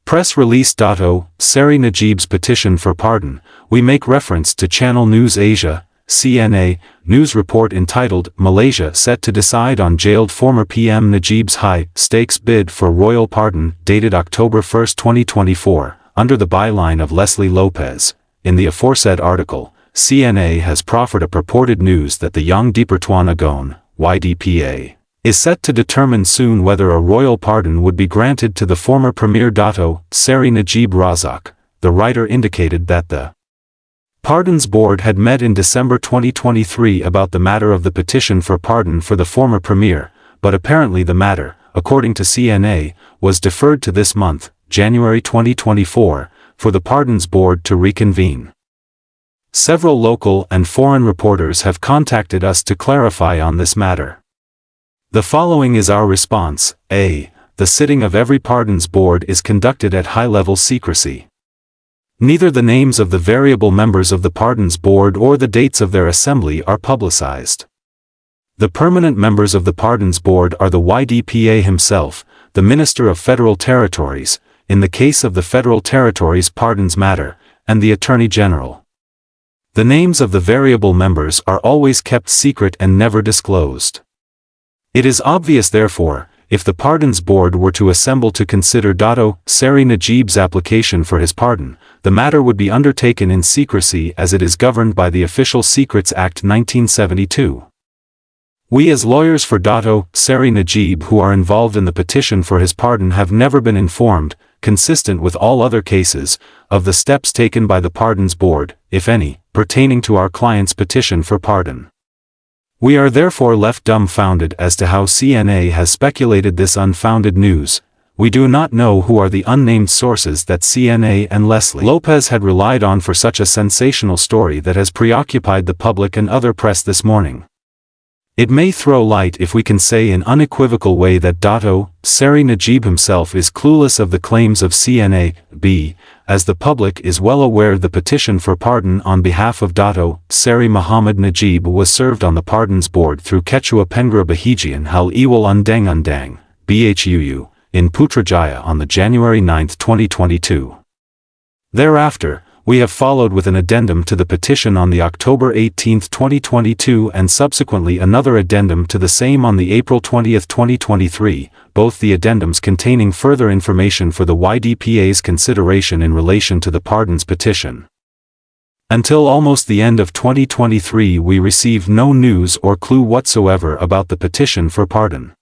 Press release. Seri Najib's petition for pardon. We make reference to Channel News Asia, CNA, news report entitled, Malaysia set to decide on jailed former PM Najib's high-stakes bid for royal pardon, dated October 1, 2024, under the byline of Leslie Lopez. In the aforesaid article, CNA has proffered a purported news that the Yang di-Pertuan Agong, YDPA, is set to determine soon whether a royal pardon would be granted to the former Premier Dato' Seri Najib Razak. The writer indicated that the Pardons Board had met in December 2023 about the matter of the petition for pardon for the former Premier, but apparently the matter, according to CNA, was deferred to this month, January 2024, for the Pardons Board to reconvene. Several local and foreign reporters have contacted us to clarify on this matter. The following is our response. A. The sitting of every Pardons Board is conducted at high-level secrecy. Neither the names of the variable members of the Pardons Board or the dates of their assembly are publicized. The permanent members of the Pardons Board are the YDPA himself, the Minister of Federal Territories, in the case of the Federal Territories pardons matter, and the Attorney General. The names of the variable members are always kept secret and never disclosed. It is obvious therefore, if the Pardons Board were to assemble to consider Dato' Seri Najib's application for his pardon, the matter would be undertaken in secrecy as it is governed by the Official Secrets Act 1972. We as lawyers for Dato' Seri Najib who are involved in the petition for his pardon have never been informed, consistent with all other cases, of the steps taken by the Pardons Board, if any, pertaining to our client's petition for pardon. We are therefore left dumbfounded as to how CNA has speculated this unfounded news. We do not know who are the unnamed sources that CNA and Leslie Lopez had relied on for such a sensational story that has preoccupied the public and other press this morning. It may throw light if we can say in unequivocal way that Dato' Seri Najib himself is clueless of the claims of CNA. B. As the public is well aware, the petition for pardon on behalf of Dato' Seri Muhammad Najib was served on the Pardons Board through Ketua Pengra Bahijian Hal Iwal Undang-Undang, BHUU, in Putrajaya on the January 9, 2022. Thereafter, we have followed with an addendum to the petition on the October 18, 2022 and subsequently another addendum to the same on the April 20, 2023, both the addendums containing further information for the YDPA's consideration in relation to the pardons petition. Until almost the end of 2023 we received no news or clue whatsoever about the petition for pardon.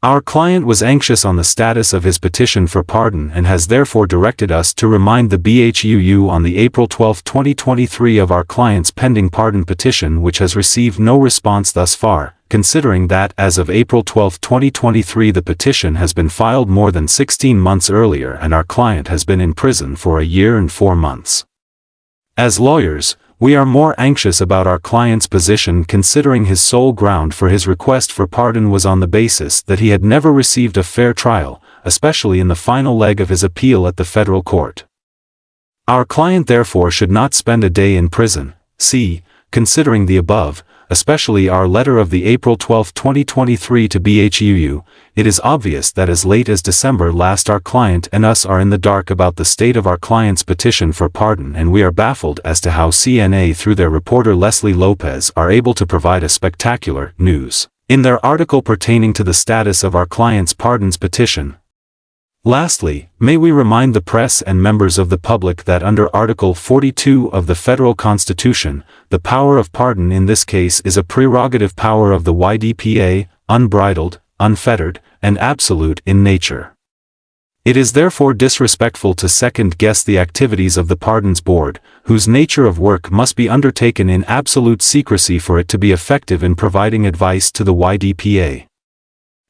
Our client was anxious on the status of his petition for pardon and has therefore directed us to remind the BHUU on the April 12, 2023 of our client's pending pardon petition, which has received no response thus far, considering that as of April 12, 2023 the petition has been filed more than 16 months earlier and our client has been in prison for a year and 4 months. As lawyers, we are more anxious about our client's position considering his sole ground for his request for pardon was on the basis that he had never received a fair trial, especially in the final leg of his appeal at the federal court. Our client therefore should not spend a day in prison. C. Considering the above, especially our letter of the April 12, 2023 to BHUU, it is obvious that as late as December last our client and us are in the dark about the state of our client's petition for pardon, and we are baffled as to how CNA through their reporter Leslie Lopez are able to provide a spectacular news in their article pertaining to the status of our client's pardons petition. Lastly, may we remind the press and members of the public that under Article 42 of the Federal Constitution, the power of pardon in this case is a prerogative power of the YDPA, unbridled, unfettered, and absolute in nature. It is therefore disrespectful to second-guess the activities of the Pardons Board, whose nature of work must be undertaken in absolute secrecy for it to be effective in providing advice to the YDPA.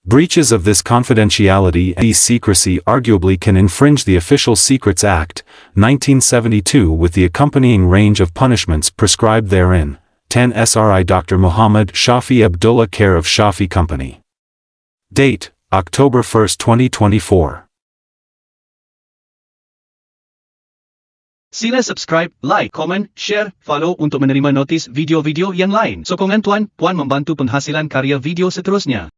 Breaches of this confidentiality and secrecy arguably can infringe the Official Secrets Act, 1972 with the accompanying range of punishments prescribed therein. 10 SRI Dr. Muhammad Shafi Abdullah care of Shafi Company. Date, October 1, 2024. Sila subscribe, like, comment, share, follow untuk menerima notis video-video yang lain. Sokongan tuan, puan membantu penghasilan karya video seterusnya.